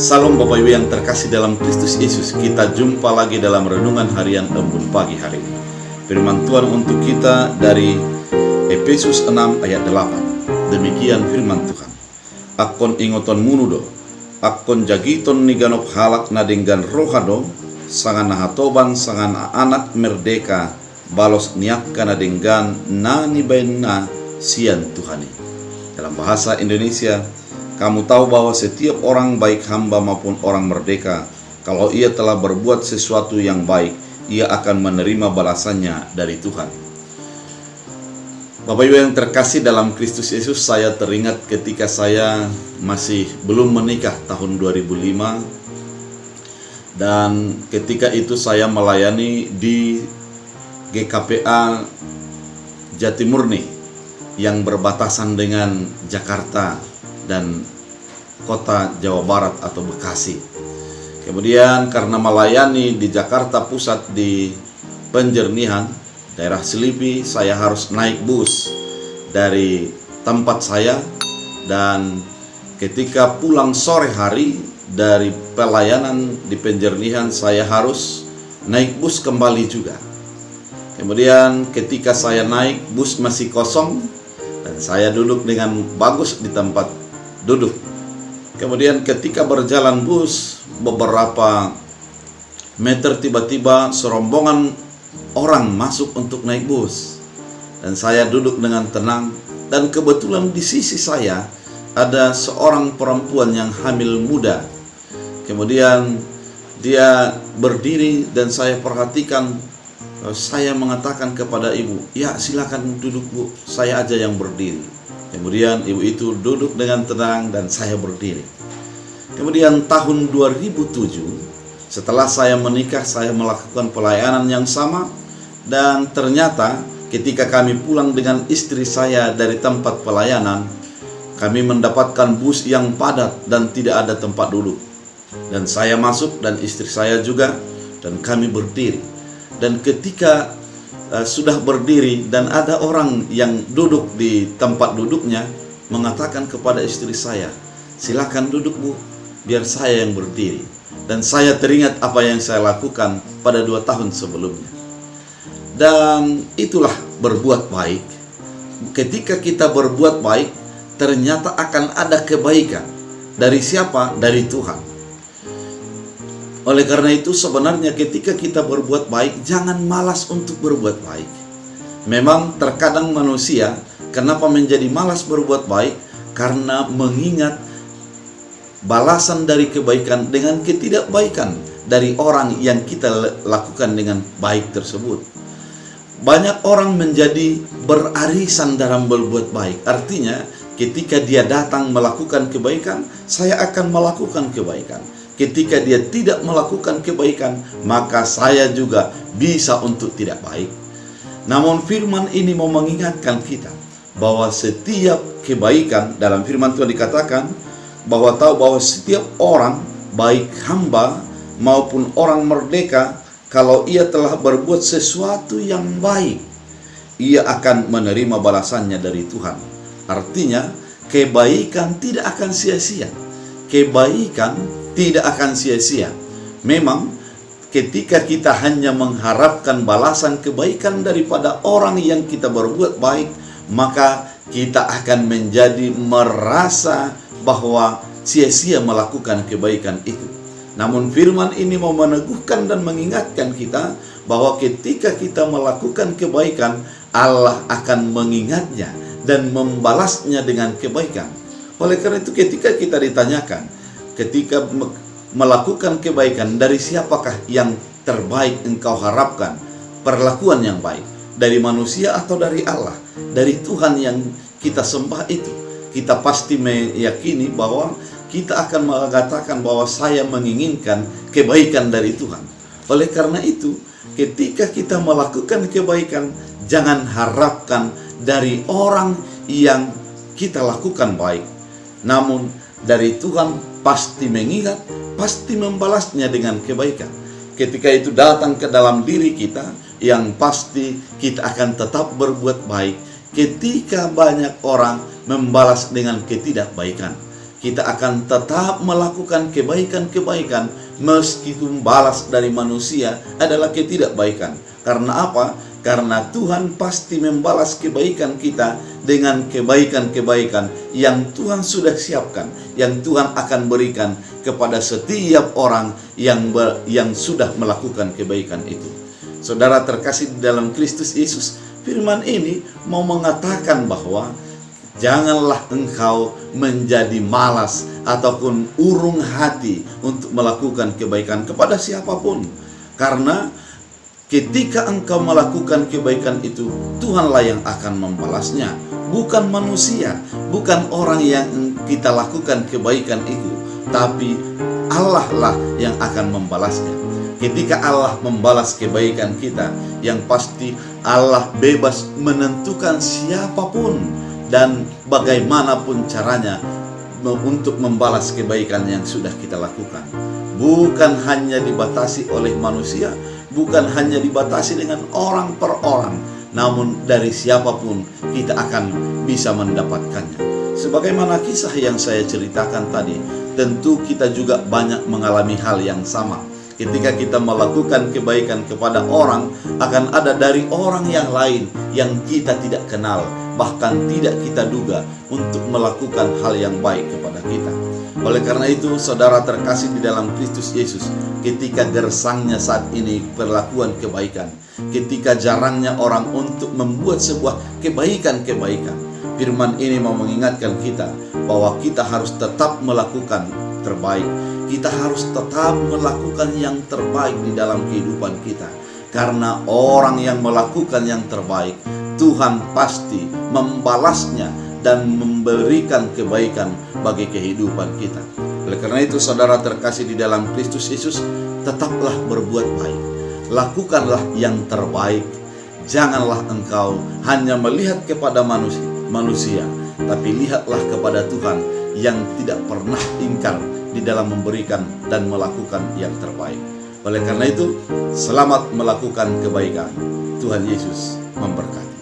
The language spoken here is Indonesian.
Salam Bapak Ibu yang terkasih dalam Kristus Yesus. Kita jumpa lagi dalam renungan harian Embun pagi hari ini. Firman Tuhan untuk kita dari Efesus 6 ayat 8. Demikian firman Tuhan. Akon ingoton munudo, akon jagiton niganop halak nadenggan rohado, sangan nahatoban sangan anak merdeka, balos niakka nadenggan nani bainna sian Tuhani. Dalam bahasa Indonesia, kamu tahu bahwa setiap orang baik hamba maupun orang merdeka, kalau ia telah berbuat sesuatu yang baik, ia akan menerima balasannya dari Tuhan. Bapak Ibu yang terkasih dalam Kristus Yesus, saya teringat ketika saya masih belum menikah tahun 2005. Dan ketika itu saya melayani di GKPA Jatimurni yang berbatasan dengan Jakarta dan kota Jawa Barat atau Bekasi. Kemudian karena melayani di Jakarta Pusat di Penjernihan, daerah Selipi, saya harus naik bus dari tempat saya, dan ketika pulang sore hari dari pelayanan di Penjernihan, saya harus naik bus kembali juga. Kemudian ketika saya naik, bus masih kosong dan saya duduk dengan bagus di tempat duduk. Kemudian ketika berjalan bus beberapa meter, tiba-tiba serombongan orang masuk untuk naik bus, dan saya duduk dengan tenang. Dan kebetulan di sisi saya ada seorang perempuan yang hamil muda. Kemudian dia berdiri dan saya perhatikan. Saya mengatakan kepada ibu, "Ya, silakan duduk Bu, saya aja yang berdiri." Kemudian ibu itu duduk dengan tenang dan saya berdiri. Kemudian tahun 2007, setelah saya menikah, saya melakukan pelayanan yang sama. Dan ternyata ketika kami pulang dengan istri saya dari tempat pelayanan, kami mendapatkan bus yang padat dan tidak ada tempat duduk. Dan saya masuk dan istri saya juga, dan kami berdiri. Dan ketika sudah berdiri dan ada orang yang duduk di tempat duduknya, mengatakan kepada istri saya, "Silakan duduk Bu, biar saya yang berdiri." Dan saya teringat apa yang saya lakukan pada 2 tahun sebelumnya. Dan itulah berbuat baik. Ketika kita berbuat baik, ternyata akan ada kebaikan. Dari siapa? Dari Tuhan. Oleh karena itu sebenarnya ketika kita berbuat baik, jangan malas untuk berbuat baik. Memang terkadang manusia kenapa menjadi malas berbuat baik? Karena mengingat balasan dari kebaikan dengan ketidakbaikan dari orang yang kita lakukan dengan baik tersebut. Banyak orang menjadi berarisan dalam berbuat baik. Artinya ketika dia datang melakukan kebaikan, saya akan melakukan kebaikan. Ketika dia tidak melakukan kebaikan, maka saya juga bisa untuk tidak baik. Namun firman ini mau mengingatkan kita bahwa setiap kebaikan, dalam firman Tuhan dikatakan bahwa tahu bahwa setiap orang, baik hamba maupun orang merdeka, kalau ia telah berbuat sesuatu yang baik, ia akan menerima balasannya dari Tuhan. Artinya kebaikan tidak akan sia-sia. Kebaikan tidak akan sia-sia. Memang ketika kita hanya mengharapkan balasan kebaikan daripada orang yang kita berbuat baik, maka kita akan menjadi merasa bahwa sia-sia melakukan kebaikan itu. Namun firman ini mau meneguhkan dan mengingatkan kita bahwa ketika kita melakukan kebaikan, Allah akan mengingatnya dan membalasnya dengan kebaikan. Oleh karena itu ketika kita ditanyakan, ketika melakukan kebaikan, dari siapakah yang terbaik engkau harapkan perlakuan yang baik? Dari manusia atau dari Allah? Dari Tuhan yang kita sembah itu. Kita pasti meyakini bahwa kita akan mengatakan bahwa saya menginginkan kebaikan dari Tuhan. Oleh karena itu, ketika kita melakukan kebaikan, jangan harapkan dari orang yang kita lakukan baik. Namun dari Tuhan pasti mengingat, pasti membalasnya dengan kebaikan. Ketika itu datang ke dalam diri kita, yang pasti kita akan tetap berbuat baik ketika banyak orang membalas dengan ketidakbaikan. kita akan tetap melakukan kebaikan-kebaikan meskipun balas dari manusia adalah ketidakbaikan. Karena apa? Karena Tuhan pasti membalas kebaikan kita dengan kebaikan-kebaikan yang Tuhan sudah siapkan, yang Tuhan akan berikan kepada setiap orang yang sudah melakukan kebaikan itu. Saudara terkasih di dalam Kristus Yesus, firman ini mau mengatakan bahwa janganlah engkau menjadi malas ataupun urung hati untuk melakukan kebaikan kepada siapapun. Karena ketika engkau melakukan kebaikan itu, Tuhanlah yang akan membalasnya, bukan manusia, bukan orang yang kita lakukan kebaikan itu, tapi Allah lah yang akan membalasnya. Ketika Allah membalas kebaikan kita, yang pasti Allah bebas menentukan siapapun dan bagaimanapun caranya untuk membalas kebaikan yang sudah kita lakukan. Bukan hanya dibatasi oleh manusia, bukan hanya dibatasi dengan orang per orang, namun dari siapapun kita akan bisa mendapatkannya. Sebagaimana kisah yang saya ceritakan tadi, tentu kita juga banyak mengalami hal yang sama. Ketika kita melakukan kebaikan kepada orang, akan ada dari orang yang lain yang kita tidak kenal, bahkan tidak kita duga, untuk melakukan hal yang baik kepada kita. Oleh karena itu, saudara terkasih di dalam Kristus Yesus, ketika gersangnya saat ini perlakuan kebaikan, ketika jarangnya orang untuk membuat sebuah kebaikan-kebaikan, firman ini mau mengingatkan kita bahwa kita harus tetap melakukan terbaik. Kita harus tetap melakukan yang terbaik di dalam kehidupan kita. Karena orang yang melakukan yang terbaik, Tuhan pasti membalasnya dan memberikan kebaikan bagi kehidupan kita. Oleh karena itu, saudara terkasih di dalam Kristus Yesus, tetaplah berbuat baik. Lakukanlah yang terbaik. Janganlah engkau hanya melihat kepada manusia, tapi lihatlah kepada Tuhan yang tidak pernah ingkar di dalam memberikan dan melakukan yang terbaik. Oleh karena itu, selamat melakukan kebaikan. Tuhan Yesus memberkati.